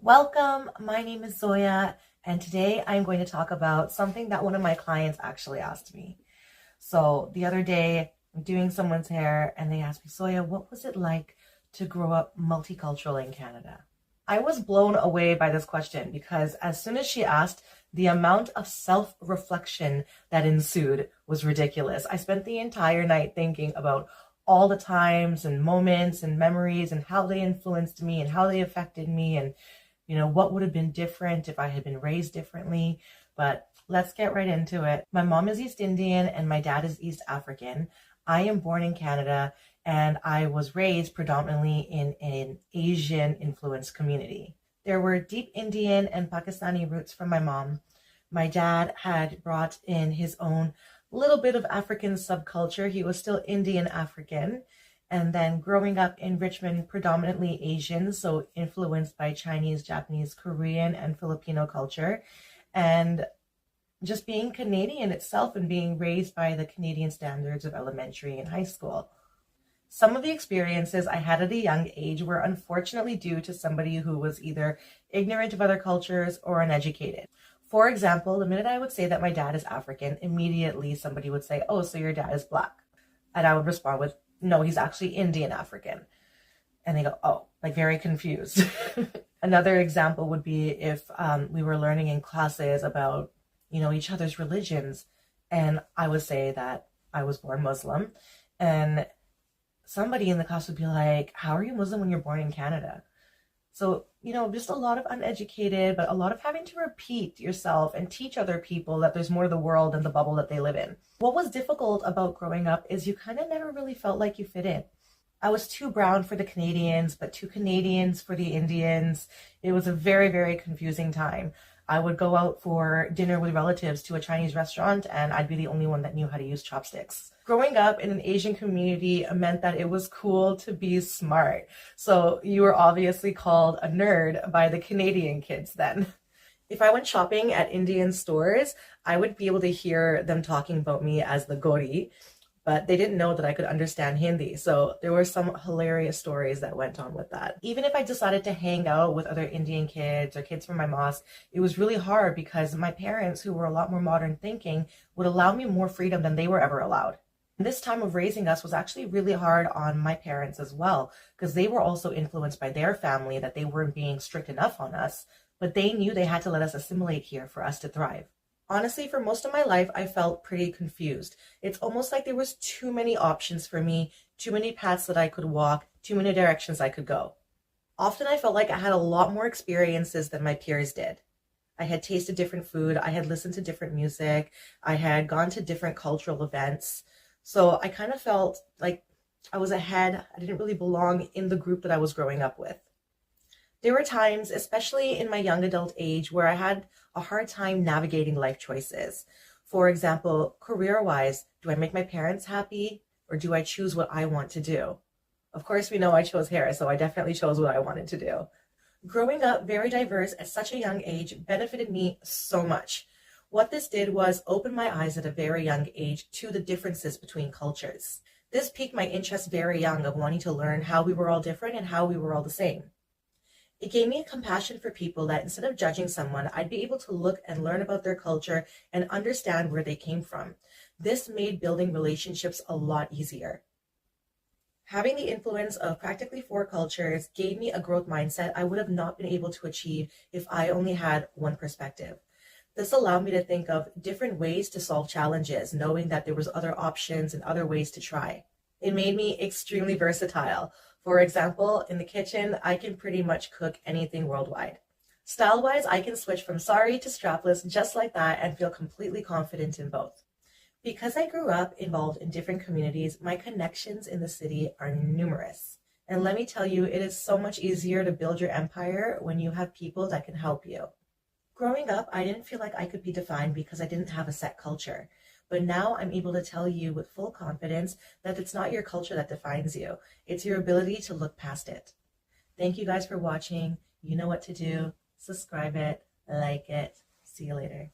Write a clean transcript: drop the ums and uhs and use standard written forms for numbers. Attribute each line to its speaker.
Speaker 1: Welcome, my name is Zoya, and today I'm going to talk about something that one of my clients actually asked me. So the other day, I'm doing someone's hair and they asked me, Zoya, what was it like to grow up multicultural in Canada? I was blown away by this question because as soon as she asked, the amount of self-reflection that ensued was ridiculous. I spent the entire night thinking about all the times and moments and memories and how they influenced me and how they affected me and what would have been different if I had been raised differently. But let's get right into it. My mom is East Indian and my dad is East African. I am born in Canada and I was raised predominantly in an Asian influenced community. There were deep Indian and Pakistani roots from my mom. My dad had brought in his own little bit of African subculture. He was still Indian African. And then growing up in Richmond, predominantly Asian, so influenced by Chinese, Japanese, Korean, and Filipino culture. And just being Canadian itself and being raised by the Canadian standards of elementary and high school. Some of the experiences I had at a young age were unfortunately due to somebody who was either ignorant of other cultures or uneducated. For example, the minute I would say that my dad is African, immediately somebody would say, "Oh, so your dad is Black." And I would respond with, "No, he's actually Indian African." And they go, "Oh," like very confused. Another example would be if we were learning in classes about, each other's religions. And I would say that I was born Muslim. And somebody in the class would be like, "How are you Muslim when you're born in Canada?" So, just a lot of uneducated, but a lot of having to repeat yourself and teach other people that there's more to the world than the bubble that they live in. What was difficult about growing up is you kind of never really felt like you fit in. I was too brown for the Canadians, but too Canadians for the Indians. It was a very, very confusing time. I would go out for dinner with relatives to a Chinese restaurant and I'd be the only one that knew how to use chopsticks. Growing up in an Asian community meant that it was cool to be smart. So you were obviously called a nerd by the Canadian kids then. If I went shopping at Indian stores, I would be able to hear them talking about me as the Gori, but they didn't know that I could understand Hindi. So there were some hilarious stories that went on with that. Even if I decided to hang out with other Indian kids or kids from my mosque, it was really hard because my parents, who were a lot more modern thinking, would allow me more freedom than they were ever allowed. This time of raising us was actually really hard on my parents as well, because they were also influenced by their family that they weren't being strict enough on us, but they knew they had to let us assimilate here for us to thrive. Honestly, for most of my life, I felt pretty confused. It's almost like there was too many options for me, too many paths that I could walk, too many directions I could go. Often I felt like I had a lot more experiences than my peers did. I had tasted different food, I had listened to different music, I had gone to different cultural events. So I kind of felt like I was ahead. I didn't really belong in the group that I was growing up with. There were times, especially in my young adult age, where I had a hard time navigating life choices. For example, career-wise, do I make my parents happy or do I choose what I want to do? Of course, we know I chose hair, so I definitely chose what I wanted to do. Growing up very diverse at such a young age benefited me so much. What this did was open my eyes at a very young age to the differences between cultures. This piqued my interest very young of wanting to learn how we were all different and how we were all the same. It gave me a compassion for people that instead of judging someone, I'd be able to look and learn about their culture and understand where they came from. This made building relationships a lot easier. Having the influence of practically 4 cultures gave me a growth mindset I would have not been able to achieve if I only had one perspective. This allowed me to think of different ways to solve challenges, knowing that there was other options and other ways to try. It made me extremely versatile. For example, in the kitchen, I can pretty much cook anything worldwide. Style-wise, I can switch from sari to strapless just like that and feel completely confident in both. Because I grew up involved in different communities, my connections in the city are numerous. And let me tell you, it is so much easier to build your empire when you have people that can help you. Growing up, I didn't feel like I could be defined because I didn't have a set culture. But now I'm able to tell you with full confidence that it's not your culture that defines you. It's your ability to look past it. Thank you guys for watching. You know what to do. Subscribe it, like it. See you later.